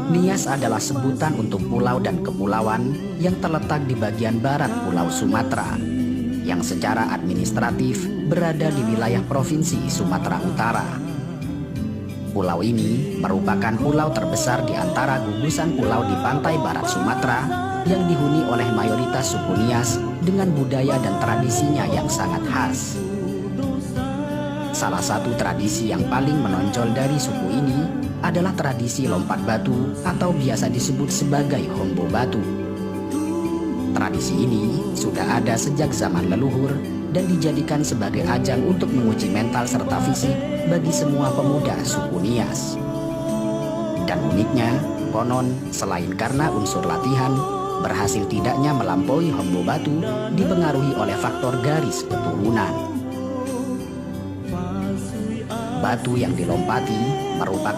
Nias adalah sebutan untuk pulau dan kepulauan yang terletak di bagian barat Pulau Sumatera, yang secara administratif berada di wilayah Provinsi Sumatera Utara. Pulau ini merupakan pulau terbesar di antara gugusan pulau di pantai barat Sumatera yang dihuni oleh mayoritas suku Nias dengan budaya dan tradisinya yang sangat khas. Salah satu tradisi yang paling menonjol dari suku ini adalah tradisi lompat batu atau biasa disebut sebagai hombo batu. Tradisi ini sudah ada sejak zaman leluhur dan dijadikan sebagai ajang untuk menguji mental serta fisik bagi semua pemuda suku Nias. Dan uniknya, konon selain karena unsur latihan, berhasil tidaknya melampaui hombo batu dipengaruhi oleh faktor garis keturunan. Batu yang dilompati merupakan